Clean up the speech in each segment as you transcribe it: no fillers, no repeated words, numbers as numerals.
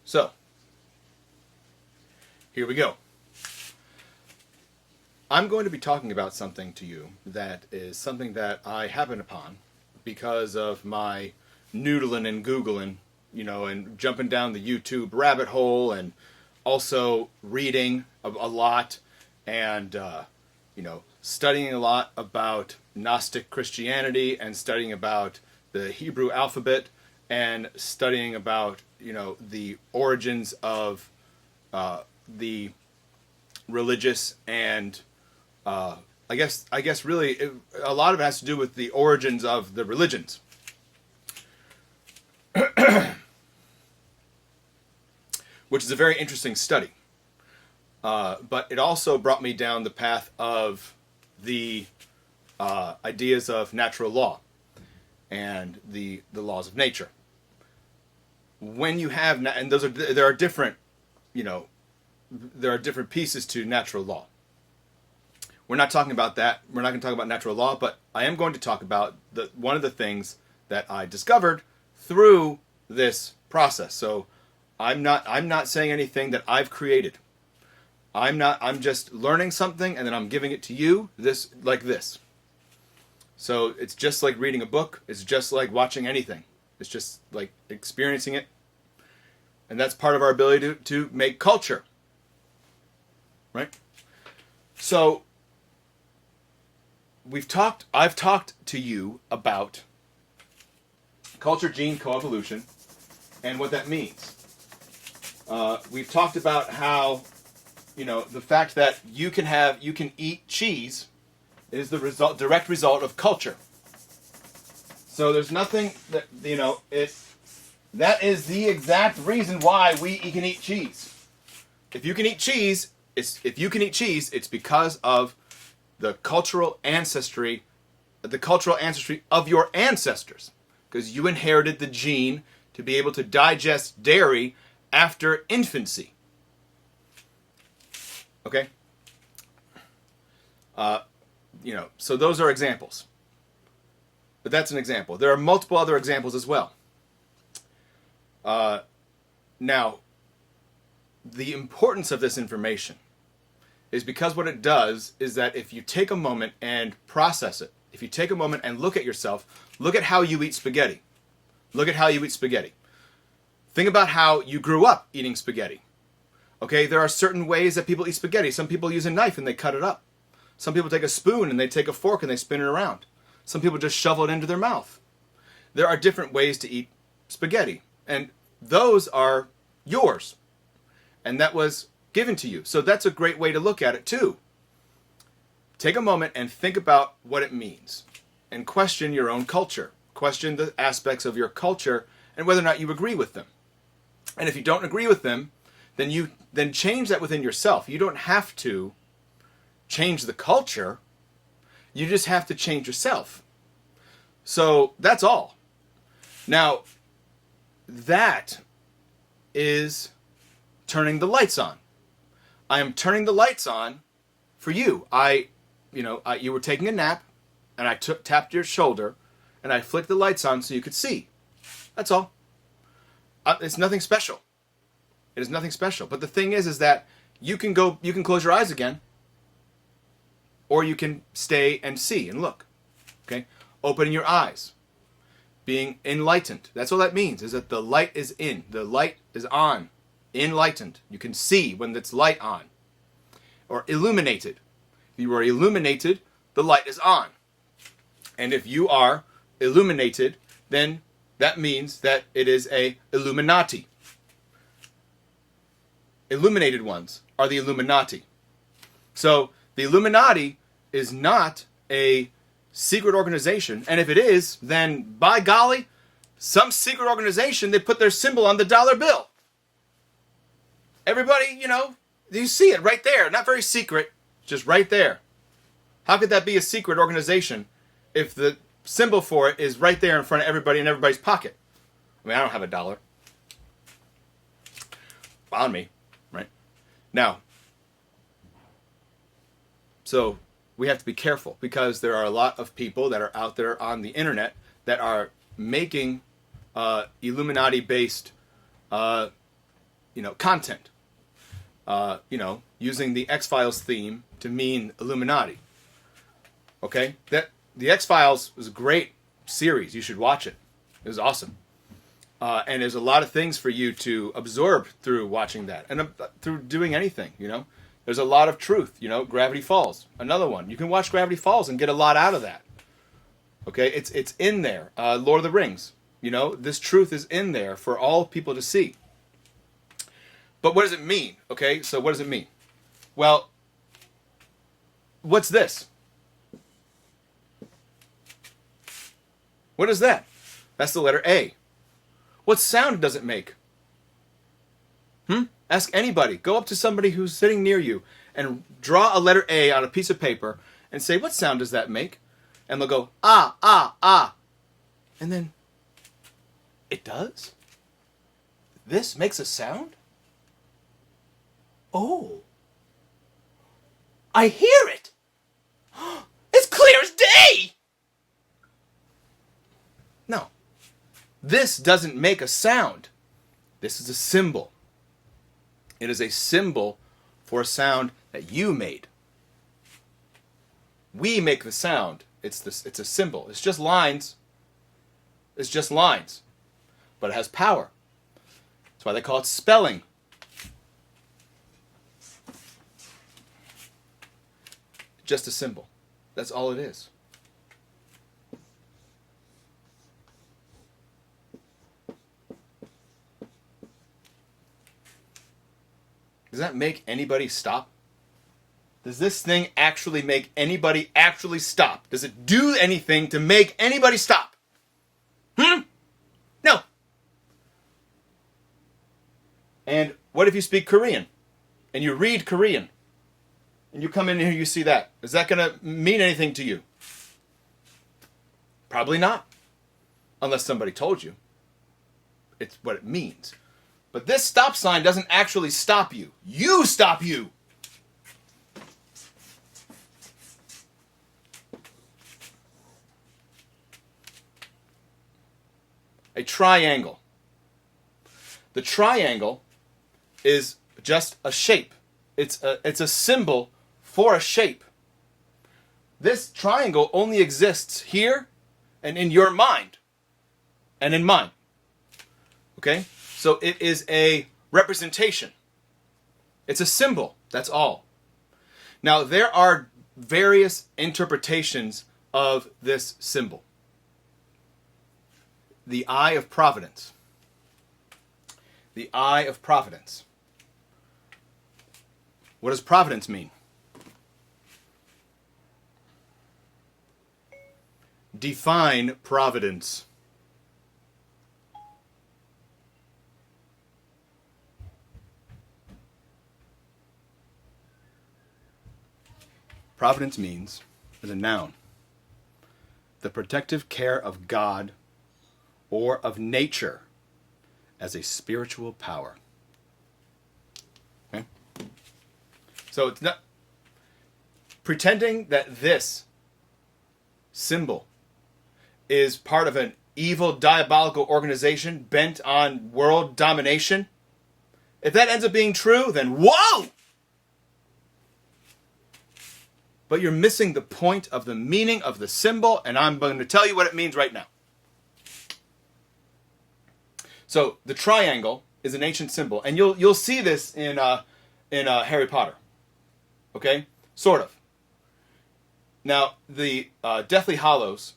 So, here we go. I'm going to be talking about something to you that is something that I happen upon because of my noodling and Googling, and jumping down the YouTube rabbit hole, and also reading a lot, and, studying a lot about Gnostic Christianity, and studying about the Hebrew alphabet, and studying about, the origins of the religious and I guess really a lot of it has to do with the origins of the religions. Which is a very interesting study. But it also brought me down the path of the ideas of natural law and the laws of nature. When you have, and there are different pieces to natural law. We're not talking about that. We're not going to talk about natural law, but I am going to talk about one of the things that I discovered through this process. So I'm not saying anything that I've created. I'm just learning something and then I'm giving it to you this. So it's just like reading a book. It's just like watching anything. It's just like experiencing it. And that's part of our ability to make culture. Right? So I've talked to you about culture gene coevolution and what that means. We've talked about how, the fact that you can eat cheese is the direct result of culture. So there's nothing that, that is the exact reason why we can eat cheese. If you can eat cheese, it's because of the cultural ancestry of your ancestors, because you inherited the gene to be able to digest dairy after infancy. Okay? So those are examples. But that's an example. There are multiple other examples as well. Now, the importance of this information is because what it does is that if you take a moment and process it, if you take a moment and look at yourself, look at how you eat spaghetti. Look at how you eat spaghetti. Think about how you grew up eating spaghetti. Okay, there are certain ways that people eat spaghetti. Some people use a knife and they cut it up. Some people take a spoon and they take a fork and they spin it around. Some people just shovel it into their mouth. There are different ways to eat spaghetti, and those are yours. And that was given to you. So that's a great way to look at it too. Take a moment and think about what it means and question your own culture. Question the aspects of your culture and whether or not you agree with them. And if you don't agree with them, then change that within yourself. You don't have to change the culture. You just have to change yourself. So that's all. Now, that is turning the lights on. I am turning the lights on for you. You were taking a nap, and I tapped your shoulder, and I flicked the lights on so you could see. That's all. It's nothing special. It is nothing special. But the thing is that you can close your eyes again, or you can stay and see and look. Okay? Opening your eyes. Being enlightened. That's all that means, is that the light is in. The light is on. Enlightened. You can see when it's light on. Or illuminated. If you are illuminated, the light is on. And if you are illuminated, then that means that it is a Illuminati. Illuminated ones are the Illuminati. So the Illuminati is not a secret organization. And if it is, then by golly, some secret organization, they put their symbol on the dollar bill. Everybody, you see it right there. Not very secret, just right there. How could that be a secret organization if the symbol for it is right there in front of everybody in everybody's pocket? I mean, I don't have a dollar on me, right? Now, so we have to be careful because there are a lot of people that are out there on the internet that are making Illuminati-based content. Using the X-Files theme to mean Illuminati. Okay? The X-Files was a great series. You should watch it. It was awesome. And there's a lot of things for you to absorb through watching that. And through doing anything, There's a lot of truth, Gravity Falls. Another one. You can watch Gravity Falls and get a lot out of that. Okay? It's in there. Lord of the Rings. This truth is in there for all people to see. But what does it mean? Okay, so what does it mean? Well, what's this? What is that? That's the letter A. What sound does it make? Ask anybody. Go up to somebody who's sitting near you and draw a letter A on a piece of paper and say, what sound does that make? And they'll go, ah, ah, ah. And then, it does? This makes a sound? Oh, I hear it. It's clear as day. No, this doesn't make a sound. This is a symbol. It is a symbol for a sound that you made. We make the sound. It's a symbol. It's just lines. It's just lines. But it has power. That's why they call it spelling. Just a symbol. That's all it is. Does that make anybody stop? Does this thing actually make anybody actually stop? Does it do anything to make anybody stop? No. And what if you speak Korean and you read Korean? And you come in here and you see that. Is that going to mean anything to you? Probably not. Unless somebody told you. It's what it means. But this stop sign doesn't actually stop you. You stop you. A triangle. The triangle is just a shape. It's a symbol for a shape. This triangle only exists here and in your mind and in mine. Okay? So it is a representation. It's a symbol. That's all. Now, there are various interpretations of this symbol. The Eye of Providence. The Eye of Providence. What does providence mean? Define providence. Providence means, as a noun, the protective care of God or of nature as a spiritual power. Okay? So it's not pretending that this symbol is part of an evil, diabolical organization bent on world domination. If that ends up being true, then whoa! But you're missing the point of the meaning of the symbol, and I'm going to tell you what it means right now. So the triangle is an ancient symbol, and you'll see this in Harry Potter. Okay, sort of. Now the Deathly Hallows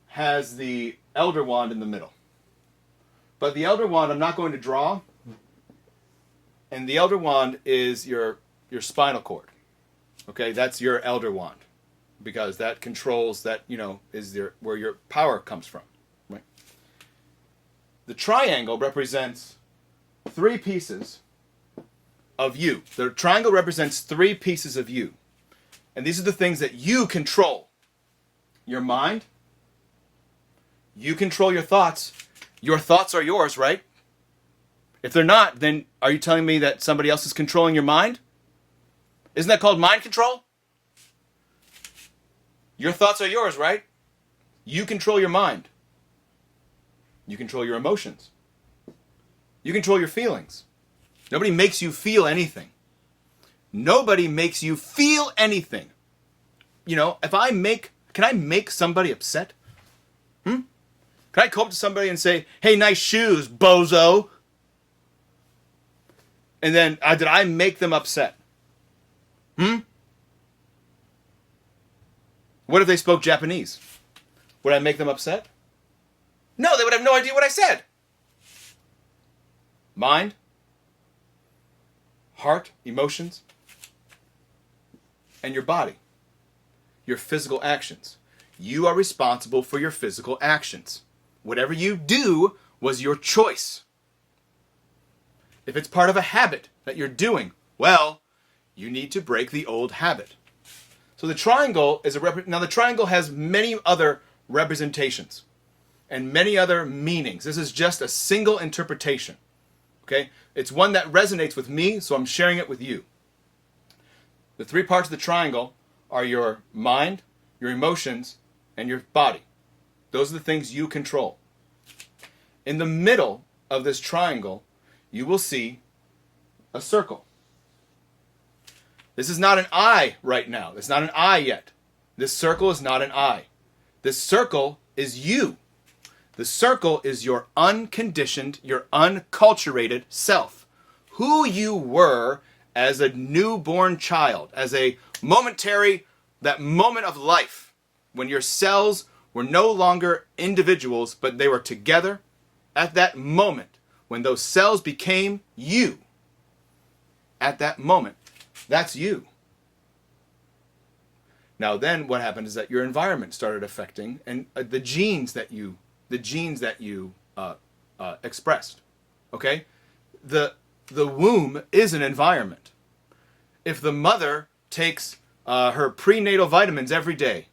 has the Elder Wand in the middle, but the Elder Wand I'm not going to draw, and the Elder Wand is your spinal cord. Okay, that's your Elder Wand, because that controls that, is where your power comes from, right? The triangle represents 3 pieces of you. The triangle represents 3 pieces of you. And these are the things that you control. Your mind. You control your thoughts. Your thoughts are yours, right? If they're not, then are you telling me that somebody else is controlling your mind? Isn't that called mind control? Your thoughts are yours, right? You control your mind. You control your emotions. You control your feelings. Nobody makes you feel anything. Nobody makes you feel anything. You know, can I make somebody upset? Can I go up to somebody and say, hey, nice shoes, bozo? And then, did I make them upset? What if they spoke Japanese? Would I make them upset? No, they would have no idea what I said. Mind, heart, emotions, and your body. Your physical actions. You are responsible for your physical actions. Whatever you do was your choice. If it's part of a habit that you're doing, well, you need to break the old habit. So the triangle is now the triangle has many other representations and many other meanings. This is just a single interpretation. Okay? It's one that resonates with me, so I'm sharing it with you. The three parts of the triangle are your mind, your emotions, and your body. Those are the things you control. In the middle of this triangle, you will see a circle. This is not an eye right now. It's not an eye yet. This circle is not an eye. This circle is you. The circle is your unconditioned, your unculturated self. Who you were as a newborn child, as a that moment of life, when your cells were no longer individuals, but they were together at that moment, when those cells became you. At that moment, that's you. Now then what happened is that your environment started affecting and the genes that you expressed. Okay? The womb is an environment. If the mother takes her prenatal vitamins every day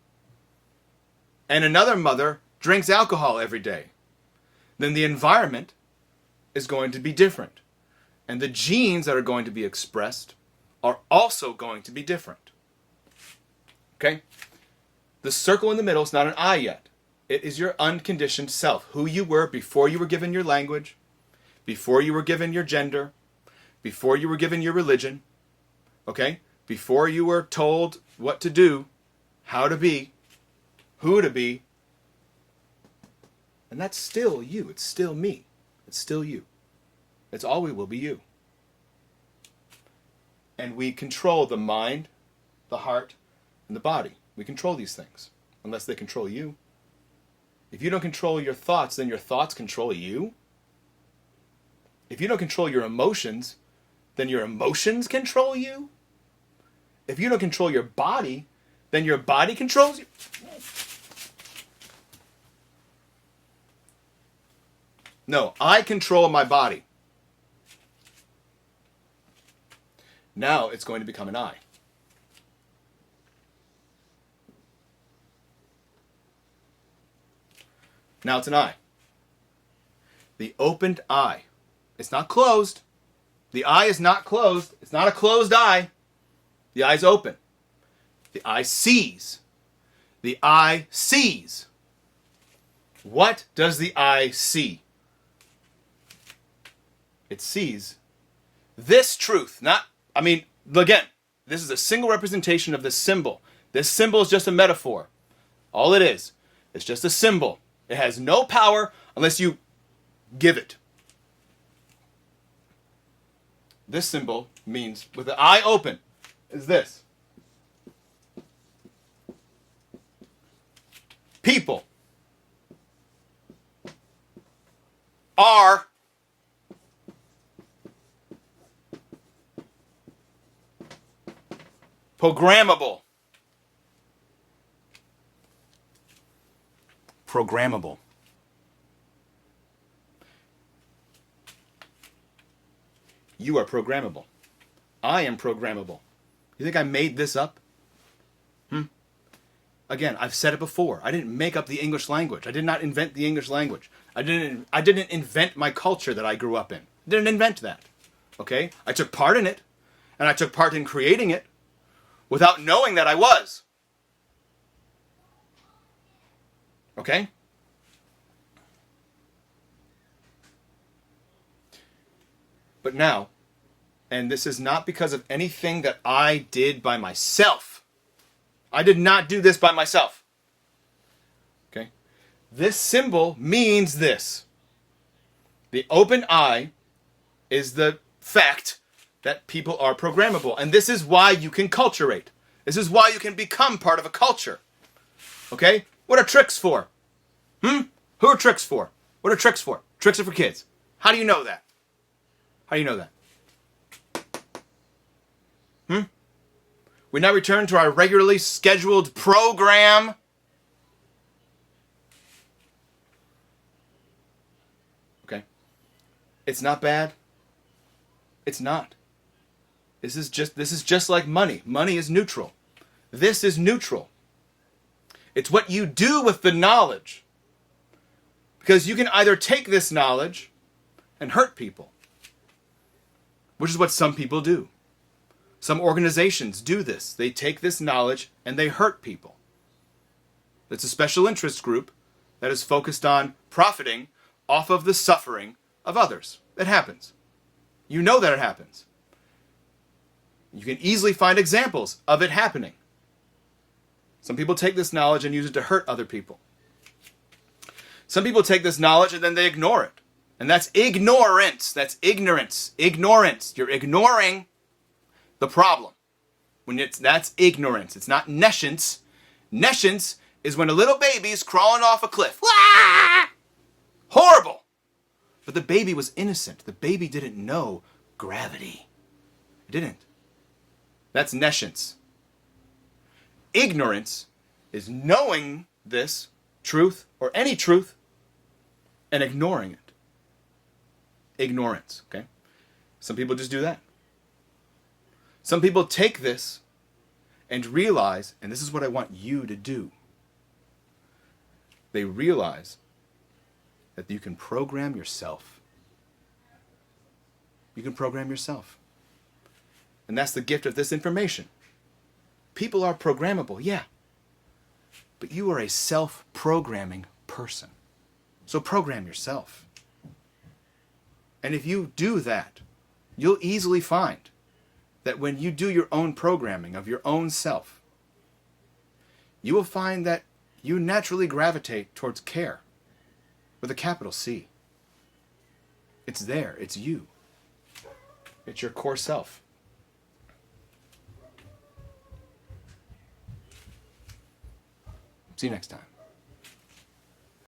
and another mother drinks alcohol every day, then the environment is going to be different. And the genes that are going to be expressed are also going to be different. Okay? The circle in the middle is not an I yet. It is your unconditioned self, who you were before you were given your language, before you were given your gender, before you were given your religion, okay? Before you were told what to do, how to be, who to be. And that's still you. It's still me. It's still you. It's always will be you. And we control the mind, the heart, and the body. We control these things, unless they control you. If you don't control your thoughts, then your thoughts control you. If you don't control your emotions, then your emotions control you. If you don't control your body, then your body controls you. No, I control my body. Now it's going to become an I. Now it's an eye. The opened eye. It's not closed. The eye is not closed. It's not a closed eye. The eye's open. The eye sees. The eye sees. What does the eye see? It sees this truth. Again, this is a single representation of this symbol. This symbol is just a metaphor. All it is. It's just a symbol. It has no power unless you give it. This symbol means, with the eye open, is this. People are programmable. Programmable. You are programmable. I am programmable. You think I made this up? Again, I've said it before. I didn't make up the English language. I did not invent the English language. I didn't invent my culture that I grew up in. I didn't invent that. Okay? I took part in it, and I took part in creating it without knowing that I was. Okay? But now, And this is not because of anything that I did by myself. I did not do this by myself. Okay? This symbol means this. The open eye is the fact that people are programmable. And this is why you can culturate. This is why you can become part of a culture. Okay? What are tricks for? Who are tricks for? What are tricks for? Tricks are for kids. How do you know that? How do you know that? We now return to our regularly scheduled program. Okay? It's not bad. It's not. This is just like money. Money is neutral. This is neutral. It's what you do with the knowledge. Because you can either take this knowledge and hurt people, which is what some people do. Some organizations do this. They take this knowledge and they hurt people. It's a special interest group that is focused on profiting off of the suffering of others. It happens. You know that it happens. You can easily find examples of it happening. Some people take this knowledge and use it to hurt other people. Some people take this knowledge and then they ignore it. And that's ignorance. That's ignorance. Ignorance. You're ignoring the problem. That's ignorance. It's not nescience. Nescience is when a little baby's crawling off a cliff. Ah! Horrible. But the baby was innocent. The baby didn't know gravity. It didn't. That's nescience. Ignorance is knowing this truth or any truth and ignoring it. Ignorance, okay? Some people just do that. Some people take this and realize, and this is what I want you to do. They realize that you can program yourself. You can program yourself. And that's the gift of this information. People are programmable, yeah. But you are a self-programming person. So program yourself. And if you do that, you'll easily find that when you do your own programming of your own self, you will find that you naturally gravitate towards care with a capital C. It's there. It's you. It's your core self. See you next time.